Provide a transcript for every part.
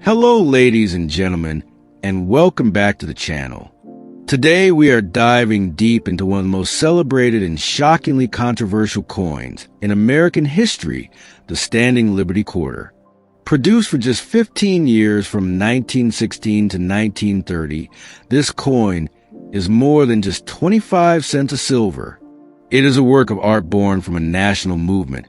Hello, ladies and gentlemen, and welcome back to the channel. Today we are diving deep into one of the most celebrated and shockingly controversial coins in American history, the Standing Liberty Quarter. Produced for just 15 years from 1916 to 1930, this coin is more than just 25 cents of silver. It is a work of art born from a national movement,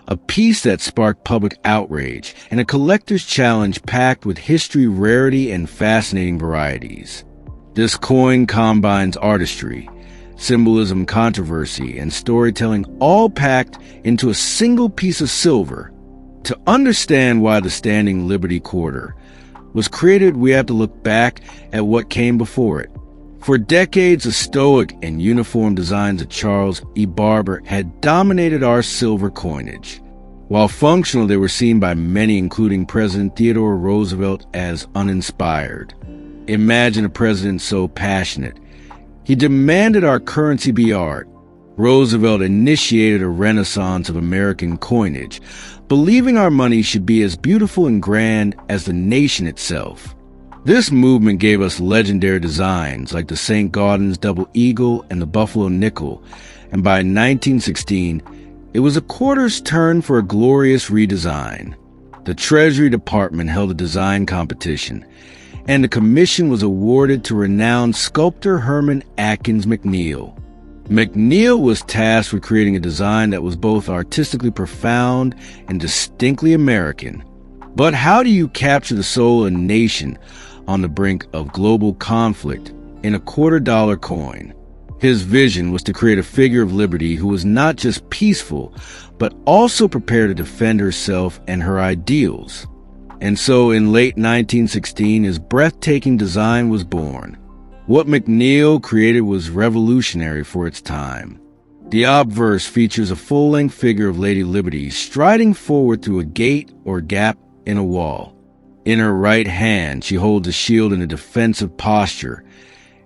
a piece that sparked public outrage, and a collector's challenge packed with history, rarity, and fascinating varieties. This coin combines artistry, symbolism, controversy, and storytelling, all packed into a single piece of silver. To understand why the Standing Liberty Quarter was created, we have to look back at what came before it. For decades, the stoic and uniform designs of Charles E. Barber had dominated our silver coinage. While functional, they were seen by many, including President Theodore Roosevelt, as uninspired. Imagine a president so passionate. He demanded our currency be art. Roosevelt initiated a renaissance of American coinage, believing our money should be as beautiful and grand as the nation itself. This movement gave us legendary designs like the St. Gaudens double eagle and the Buffalo nickel, and by 1916, it was a quarter's turn for a glorious redesign. The Treasury Department held a design competition, and the commission was awarded to renowned sculptor Herman Atkins McNeil. McNeil was tasked with creating a design that was both artistically profound and distinctly American. But how do you capture the soul of a nation on the brink of global conflict in a $quarter coin? His vision was to create a figure of liberty who was not just peaceful, but also prepared to defend herself and her ideals. And so in late 1916, his breathtaking design was born. What McNeil created was revolutionary for its time. The obverse features a full-length figure of Lady Liberty striding forward through a gate or gap in a wall. In her right hand, she holds a shield in a defensive posture,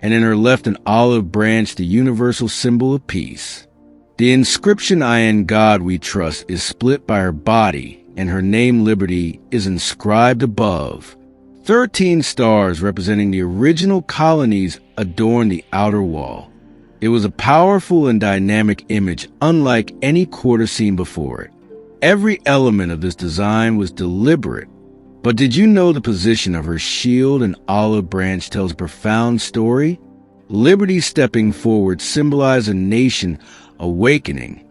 and in her left an olive branch, the universal symbol of peace. The inscription, "I in God we trust," is split by her body, and her name Liberty is inscribed above. 13 stars representing the original colonies adorn the outer wall. It was a powerful and dynamic image unlike any quarter seen before it. Every element of this design was deliberate. But did you know the position of her shield and olive branch tells a profound story? Liberty stepping forward symbolized a nation awakening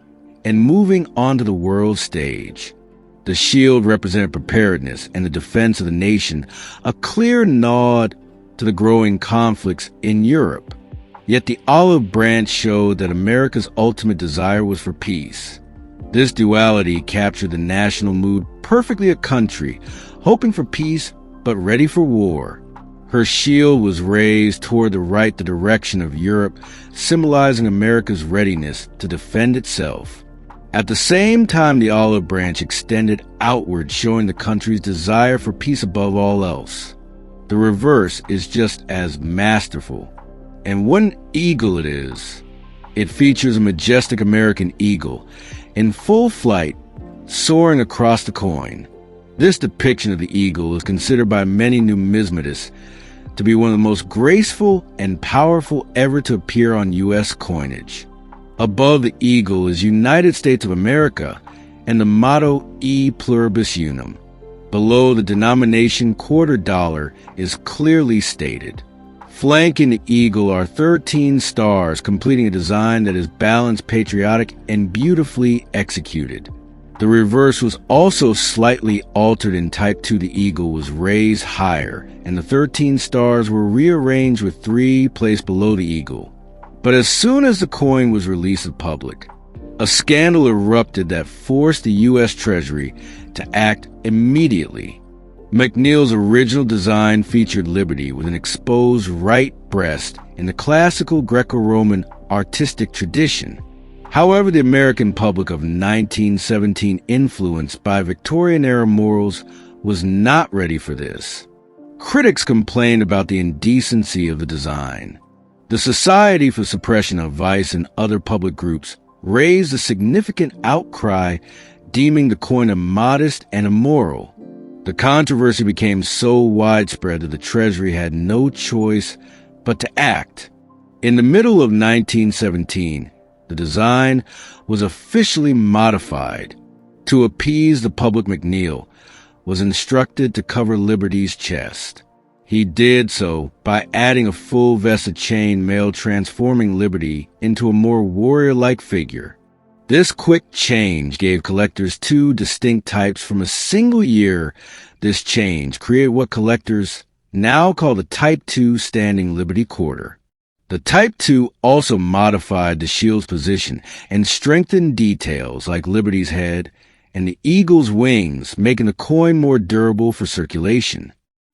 and moving onto the world stage. The shield represented preparedness and the defense of the nation, a clear nod to the growing conflicts in Europe. Yet the olive branch showed that America's ultimate desire was for peace. This duality captured the national mood perfectly, a country hoping for peace but ready for war. Her shield was raised toward the right, the direction of Europe, symbolizing America's readiness to defend itself. At the same time, the olive branch extended outward, showing the country's desire for peace above all else. The reverse is just as masterful. And what an eagle it is! It features a majestic American eagle in full flight, soaring across the coin. This depiction of the eagle is considered by many numismatists to be one of the most graceful and powerful ever to appear on U.S. coinage. Above the eagle is United States of America and the motto E pluribus unum. Below, the denomination $quarter is clearly stated. Flanking the eagle are 13 stars, completing a design that is balanced, patriotic, and beautifully executed. The reverse was also slightly altered in Type 2. The eagle was raised higher, and the 13 stars were rearranged with 3 placed below the eagle. But as soon as the coin was released to the public, a scandal erupted that forced the U.S. Treasury to act immediately. McNeil's original design featured Liberty with an exposed right breast in the classical Greco-Roman artistic tradition. However, the American public of 1917, influenced by Victorian-era morals, was not ready for this. Critics complained about the indecency of the design. The Society for Suppression of Vice and other public groups raised a significant outcry, deeming the coin immodest and immoral. The controversy became so widespread that the Treasury had no choice but to act. In the middle of 1917, the design was officially modified. To appease the public, McNeil was instructed to cover Liberty's chest. He did so by adding a full vested chain mail, transforming Liberty into a more warrior-like figure. This quick change gave collectors two distinct types from a single year. This change created what collectors now call the Type II Standing Liberty Quarter. The Type II also modified the shield's position and strengthened details like Liberty's head and the eagle's wings, making the coin more durable for circulation.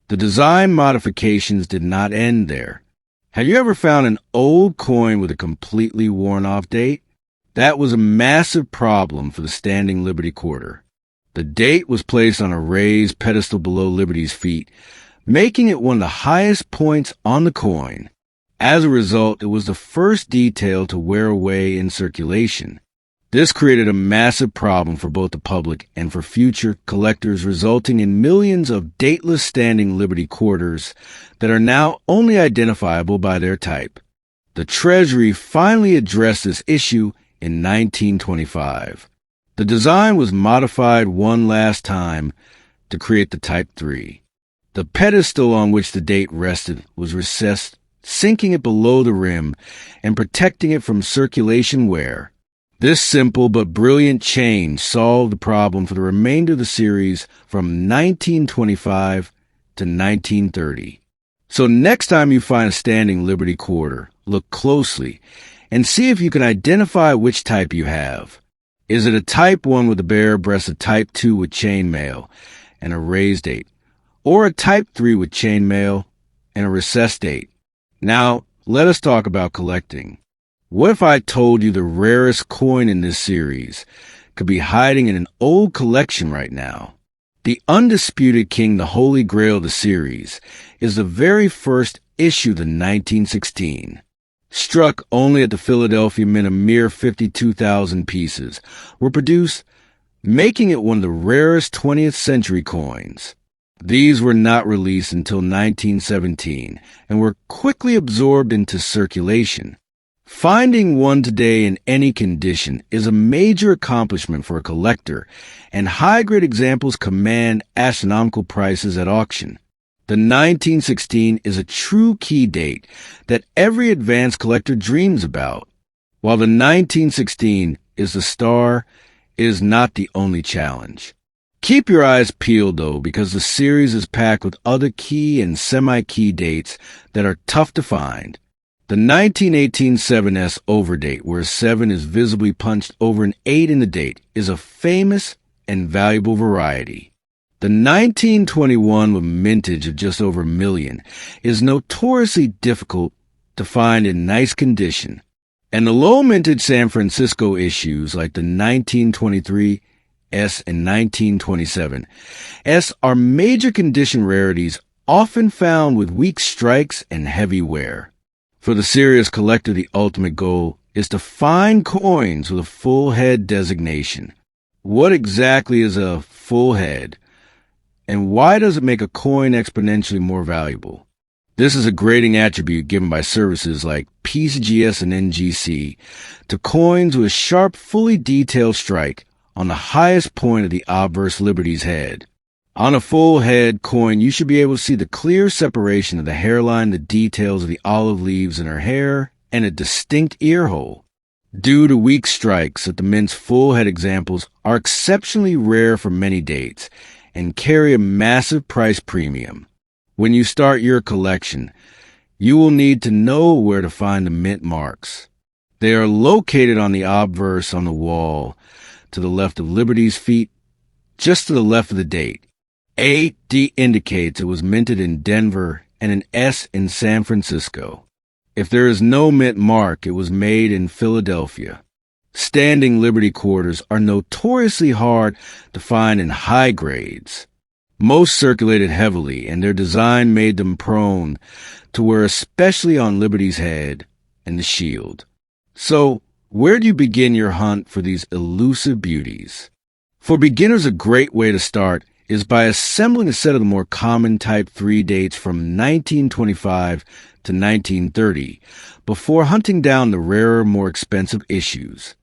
The design modifications did not end there. Have you ever found an old coin with a completely worn-off date? That was a massive problem for the Standing Liberty Quarter. The date was placed on a raised pedestal below Liberty's feet, making it one of the highest points on the coin. As a result, it was the first detail to wear away in circulation. This created a massive problem for both the public and for future collectors, resulting in millions of dateless Standing Liberty Quarters that are now only identifiable by their type. The Treasury finally addressed this issue in 1925. The design was modified one last time to create the Type III. The pedestal on which the date rested was recessed, sinking it below the rim and protecting it from circulation wear. This simple but brilliant change solved the problem for the remainder of the series from 1925 to 1930. So next time you find a Standing Liberty Quarter, look closely and see if you can identify which type you have. Is it a Type I with a bare breast, a Type II with chainmail and a raised date, or a Type III with chainmail and a recessed date? Now, let us talk about collecting. What if I told you the rarest coin in this series could be hiding in an old collection right now? The undisputed king, the holy grail of the series, is the very first issue of the 1916. Struck only at the Philadelphia Mint, a mere 52,000 pieces were produced, making it one of the rarest 20th century coins. These were not released until 1917 and were quickly absorbed into circulation. Finding one today in any condition is a major accomplishment for a collector, and high-grade examples command astronomical prices at auction. The 1916 is a true key date that every advanced collector dreams about. While the 1916 is the star, it is not the only challenge. Keep your eyes peeled, though, because the series is packed with other key and semi-key dates that are tough to find. The 1918 7S overdate, where a 7 is visibly punched over an 8 in the date, is a famous and valuable variety. The 1921 with mintage of just over 1 million is notoriously difficult to find in nice condition, and the low mintage San Francisco issues like the 1923 S and 1927 S are major condition rarities, often found with weak strikes and heavy wear. For the serious collector, the ultimate goal is to find coins with a full head designation. What exactly is a full head? And why does it make a coin exponentially more valuable? This is a grading attribute given by services like PCGS and NGC to coins with a sharp, fully detailed strike on the highest point of the obverse Liberty's head. On a full head coin, you should be able to see the clear separation of the hairline, the details of the olive leaves in her hair, and a distinct ear hole. Due to weak strikes, that the Mint's full head examples are exceptionally rare for many dates and carry a massive price premium. When you start your collection, you will need to know where to find the mint marks. They are located on the obverse on the wall, to the left of Liberty's feet, just to the left of the date. A D indicates it was minted in Denver and an S in San Francisco. If there is no mint mark, it was made in Philadelphia. Standing Liberty Quarters are notoriously hard to find in high grades. Most circulated heavily, and their design made them prone to wear, especially on Liberty's head and the shield. So, where do you begin your hunt for these elusive beauties? For beginners, a great way to start is by assembling a set of the more common Type 3 dates from 1925 to 1930, before hunting down the rarer, more expensive issues.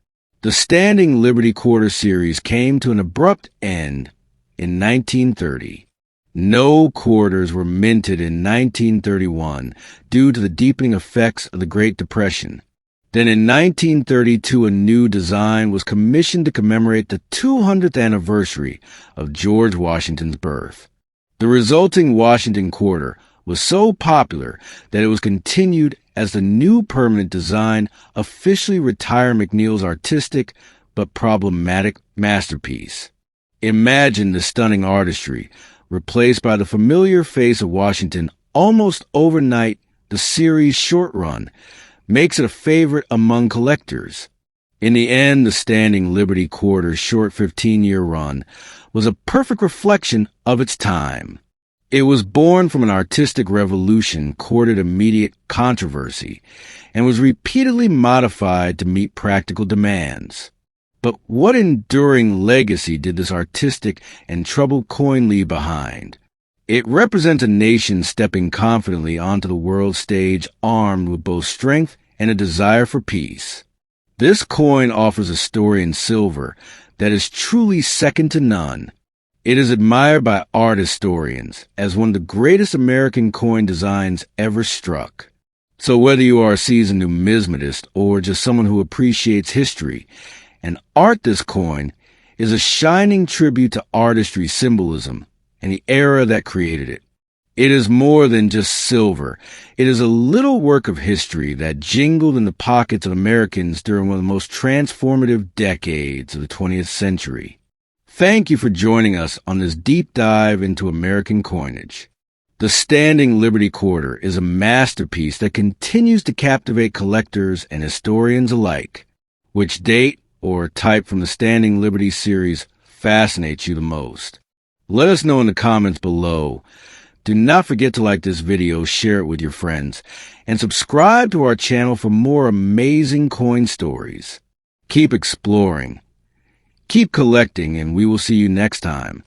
The Standing Liberty Quarter series came to an abrupt end in 1930. No quarters were minted in 1931 due to the deepening effects of the Great Depression. Then in 1932, a new design was commissioned to commemorate the 200th anniversary of George Washington's birth. The resulting Washington Quarter was so popular that it was continued as the new permanent design, officially retired McNeil's artistic but problematic masterpiece. Imagine the stunning artistry, replaced by the familiar face of Washington almost overnight. The series' short run makes it a favorite among collectors. In the end, the Standing Liberty Quarter's short 15-year run was a perfect reflection of its time. It was born from an artistic revolution, courted immediate controversy, and was repeatedly modified to meet practical demands. But what enduring legacy did this artistic and troubled coin leave behind? It represents a nation stepping confidently onto the world stage, armed with both strength and a desire for peace. This coin offers a story in silver that is truly second to none. It is admired by art historians as one of the greatest American coin designs ever struck. So whether you are a seasoned numismatist or just someone who appreciates history, and this coin is a shining tribute to artistry, symbolism, and the era that created it. It is more than just silver. It is a little work of history that jingled in the pockets of Americans during one of the most transformative decades of the 20th century. Thank you for joining us on this deep dive into American coinage. The Standing Liberty Quarter is a masterpiece that continues to captivate collectors and historians alike. Which date or type from the Standing Liberty series fascinates you the most? Let us know in the comments below. Do not forget to like this video, share it with your friends, and subscribe to our channel for more amazing coin stories. Keep exploring, keep collecting, and we will see you next time.